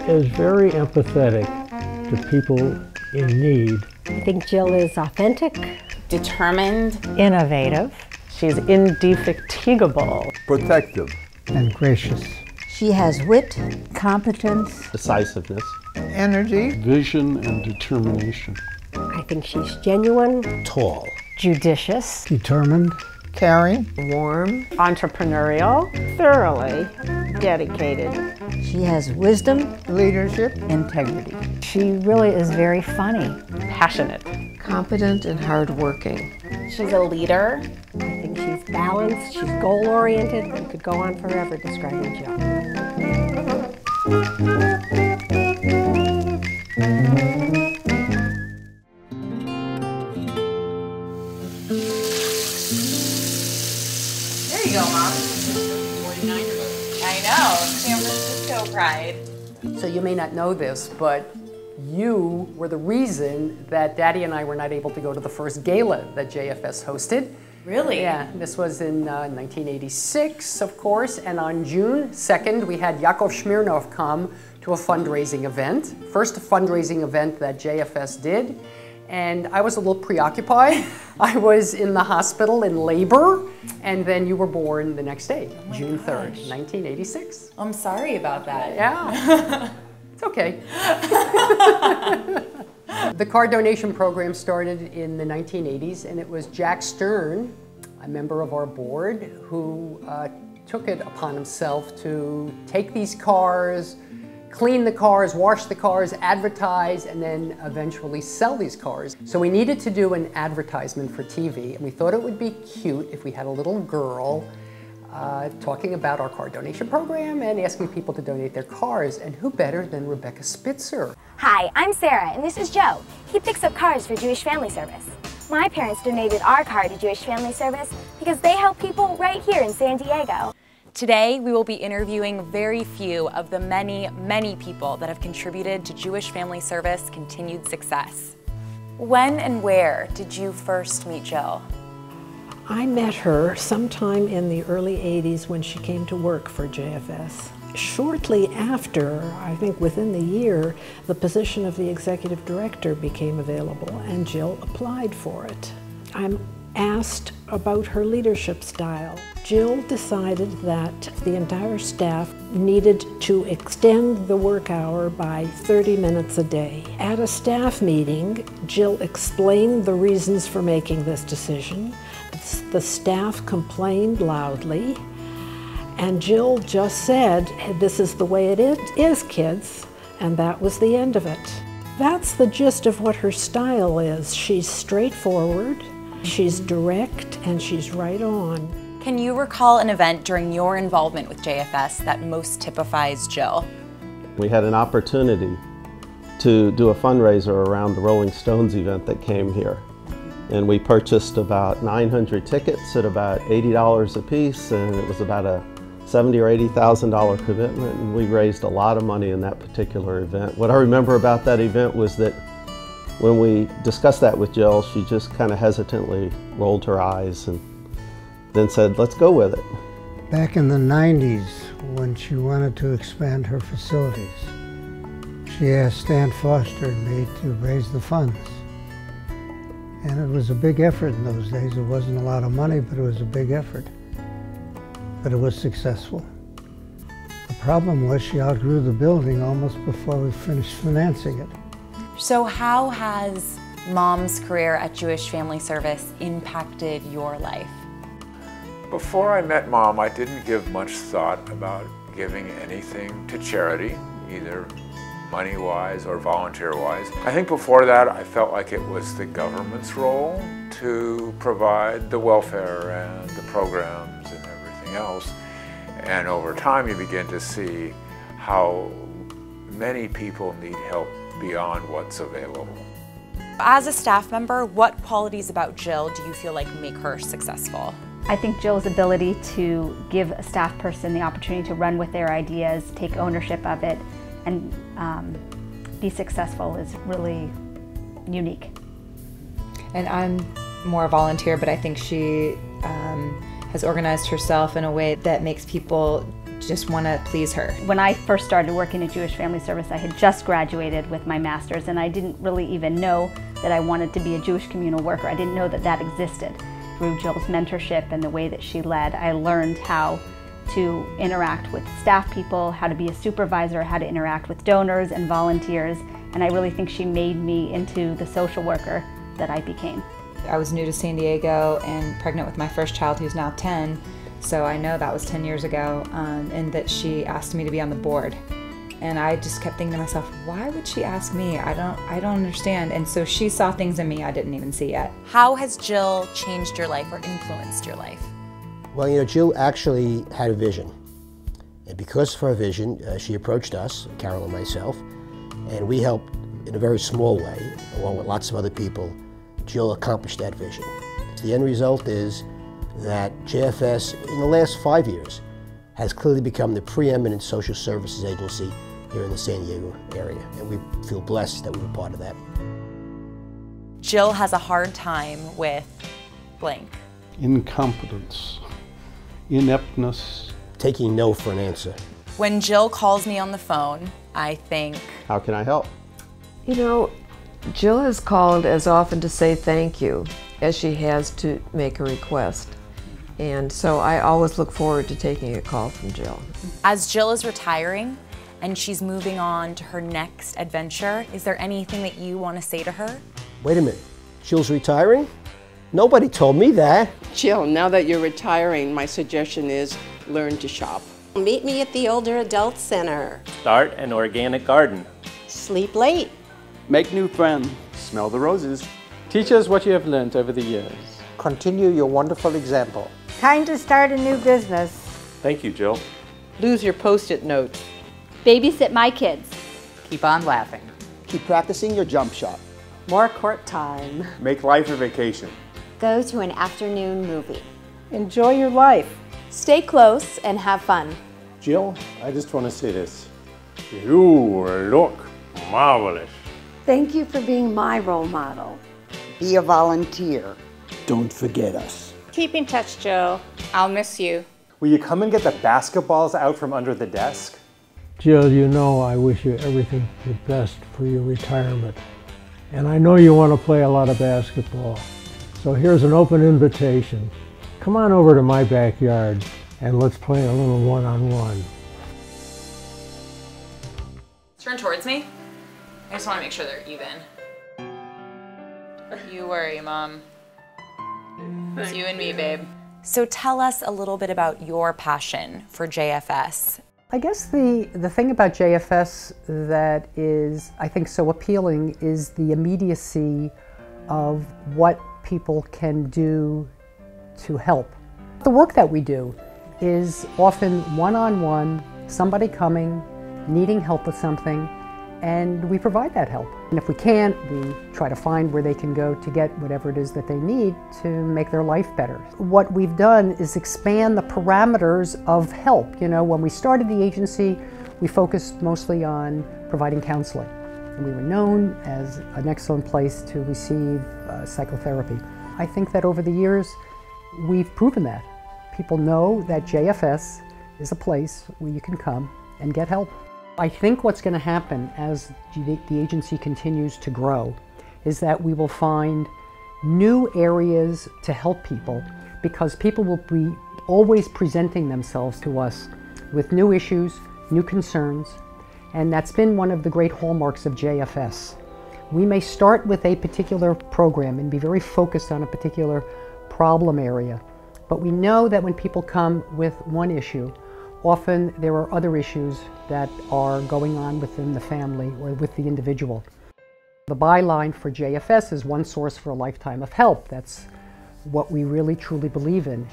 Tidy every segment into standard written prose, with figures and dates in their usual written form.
is very empathetic to people in need. I think Jill is authentic, determined, innovative. She's indefatigable, protective, and gracious. She has wit, competence, decisiveness, energy, vision, and determination. I think she's genuine, tall, judicious, determined, caring, warm, entrepreneurial, thoroughly dedicated. She has wisdom, leadership, integrity. She really is very funny, passionate, competent and hardworking. She's a leader. I think she's balanced, she's goal-oriented. We could go on forever describing Jill. There you go, Mom. 49 I know, San Francisco pride. So you may not know this, but you were the reason that Daddy and I were not able to go to the first gala that JFS hosted. Really? Yeah, this was in 1986, of course, and on June 2nd, we had Yakov Smirnov come to a fundraising event. First fundraising event that JFS did, and I was a little preoccupied. I was in the hospital in labor, and then you were born the next day, June 3rd, 1986. I'm sorry about that. Yeah, it's okay. The car donation program started in the 1980s, and it was Jack Stern, a member of our board, who took it upon himself to take these cars, clean the cars, wash the cars, advertise, and then eventually sell these cars. So we needed to do an advertisement for TV, and we thought it would be cute if we had a little girl talking about our car donation program and asking people to donate their cars. And who better than Rebecca Spitzer? Hi, I'm Sarah, and this is Joe. He picks up cars for Jewish Family Service. My parents donated our car to Jewish Family Service because they help people right here in San Diego. Today, we will be interviewing very few of the many, many people that have contributed to Jewish Family Service continued success. When and where did you first meet Jill? I met her sometime in the early 80s when she came to work for JFS. Shortly after, I think within the year, the position of the executive director became available and Jill applied for it. I'm asked about her leadership style. Jill decided that the entire staff needed to extend the work hour by 30 minutes a day. At a staff meeting, Jill explained the reasons for making this decision. The staff complained loudly, and Jill just said, "This is the way it is, kids," and that was the end of it. That's the gist of what her style is. She's straightforward, she's direct, and she's right on. Can you recall an event during your involvement with JFS that most typifies Jill? We had an opportunity to do a fundraiser around the Rolling Stones event that came here. And we purchased about 900 tickets at about $80 a piece, and it was about a $70,000 or $80,000 commitment, and we raised a lot of money in that particular event. What I remember about that event was that when we discussed that with Jill, she just kind of hesitantly rolled her eyes and then said, "Let's go with it." Back in the 90s, when she wanted to expand her facilities, she asked Stan Foster and me to raise the funds. And it was a big effort in those days. It wasn't a lot of money, but it was a big effort. But it was successful. The problem was she outgrew the building almost before we finished financing it. So how has Mom's career at Jewish Family Service impacted your life? Before I met Mom, I didn't give much thought about giving anything to charity, either money-wise or volunteer-wise. I think before that, I felt like it was the government's role to provide the welfare and the programs and everything else. And over time, you begin to see how many people need help beyond what's available. As a staff member, what qualities about Jill do you feel like make her successful? I think Jill's ability to give a staff person the opportunity to run with their ideas, take ownership of it, and be successful is really unique. And I'm more a volunteer, but I think she has organized herself in a way that makes people just want to please her. When I first started working at Jewish Family Service, I had just graduated with my master's, and I didn't really even know that I wanted to be a Jewish communal worker. I didn't know that that existed. Through Jill's mentorship and the way that she led, I learned how to interact with staff people, how to be a supervisor, how to interact with donors and volunteers, and I really think she made me into the social worker that I became. I was new to San Diego and pregnant with my first child, who's now 10, so I know that was 10 years ago, and that she asked me to be on the board. And I just kept thinking to myself, why would she ask me? I don't understand. And so she saw things in me I didn't even see yet. How has Jill changed your life or influenced your life? Well, you know, Jill actually had a vision. And because of her vision, she approached us, Carol and myself, and we helped in a very small way, along with lots of other people. Jill accomplished that vision. The end result is that JFS, in the last 5 years, has clearly become the preeminent social services agency here in the San Diego area, and we feel blessed that we were part of that. Jill has a hard time with blank. Incompetence, ineptness. Taking no for an answer. When Jill calls me on the phone, I think, how can I help? You know, Jill has called as often to say thank you as she has to make a request. And so I always look forward to taking a call from Jill. As Jill is retiring and she's moving on to her next adventure, is there anything that you want to say to her? Wait a minute, Jill's retiring? Nobody told me that. Jill, now that you're retiring, my suggestion is learn to shop. Meet me at the Older Adult Center. Start an organic garden. Sleep late. Make new friends. Smell the roses. Teach us what you have learned over the years. Continue your wonderful example. Time to start a new business. Thank you, Jill. Lose your Post-it notes. Babysit my kids. Keep on laughing. Keep practicing your jump shot. More court time. Make life a vacation. Go to an afternoon movie. Enjoy your life. Stay close and have fun. Jill, I just want to say this. You look marvelous. Thank you for being my role model. Be a volunteer. Don't forget us. Keep in touch, Jill. I'll miss you. Will you come and get the basketballs out from under the desk? Jill, you know I wish you everything the best for your retirement. And I know you want to play a lot of basketball. So here's an open invitation. Come on over to my backyard and let's play a little one-on-one. Turn towards me. I just want to make sure they're even. You worry, Mom. It's you and me, babe. So tell us a little bit about your passion for JFS. I guess the thing about JFS that is, I think, so appealing is the immediacy of what people can do to help. The work that we do is often one-on-one, somebody coming, needing help with something, and we provide that help. And if we can't, we try to find where they can go to get whatever it is that they need to make their life better. What we've done is expand the parameters of help. You know, when we started the agency, we focused mostly on providing counseling. And we were known as an excellent place to receive psychotherapy. I think that over the years, we've proven that. People know that JFS is a place where you can come and get help. I think what's going to happen as the agency continues to grow is that we will find new areas to help people because people will be always presenting themselves to us with new issues, new concerns, and that's been one of the great hallmarks of JFS. We may start with a particular program and be very focused on a particular problem area, but we know that when people come with one issue, often there are other issues that are going on within the family or with the individual. The byline for JFS is one source for a lifetime of help. That's what we really truly believe in.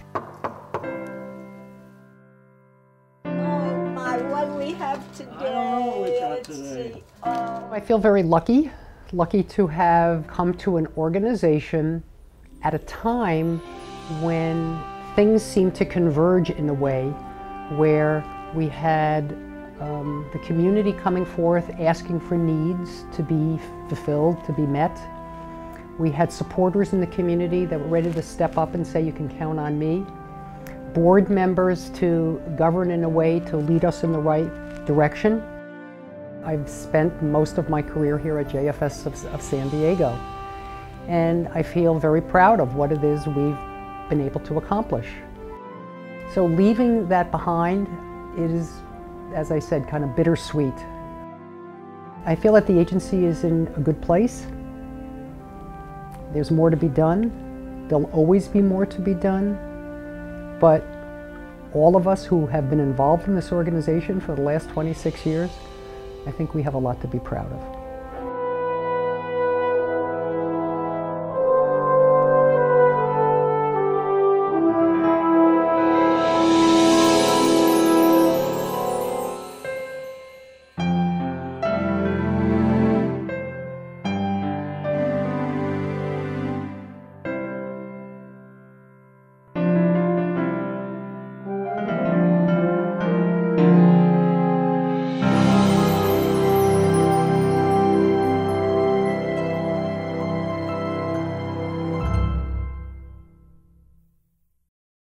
Oh my, what we have today. I feel very lucky to have come to an organization at a time when things seemed to converge in a way where we had the community coming forth asking for needs to be fulfilled, to be met. We had supporters in the community that were ready to step up and say, you can count on me. board members to govern in a way to lead us in the right direction. I've spent most of my career here at JFS of San Diego, and I feel very proud of what it is we've been able to accomplish. So leaving that behind, it is, as I said, kind of bittersweet. I feel that the agency is in a good place. There's more to be done. There'll always be more to be done. But all of us who have been involved in this organization for the last 26 years, I think we have a lot to be proud of.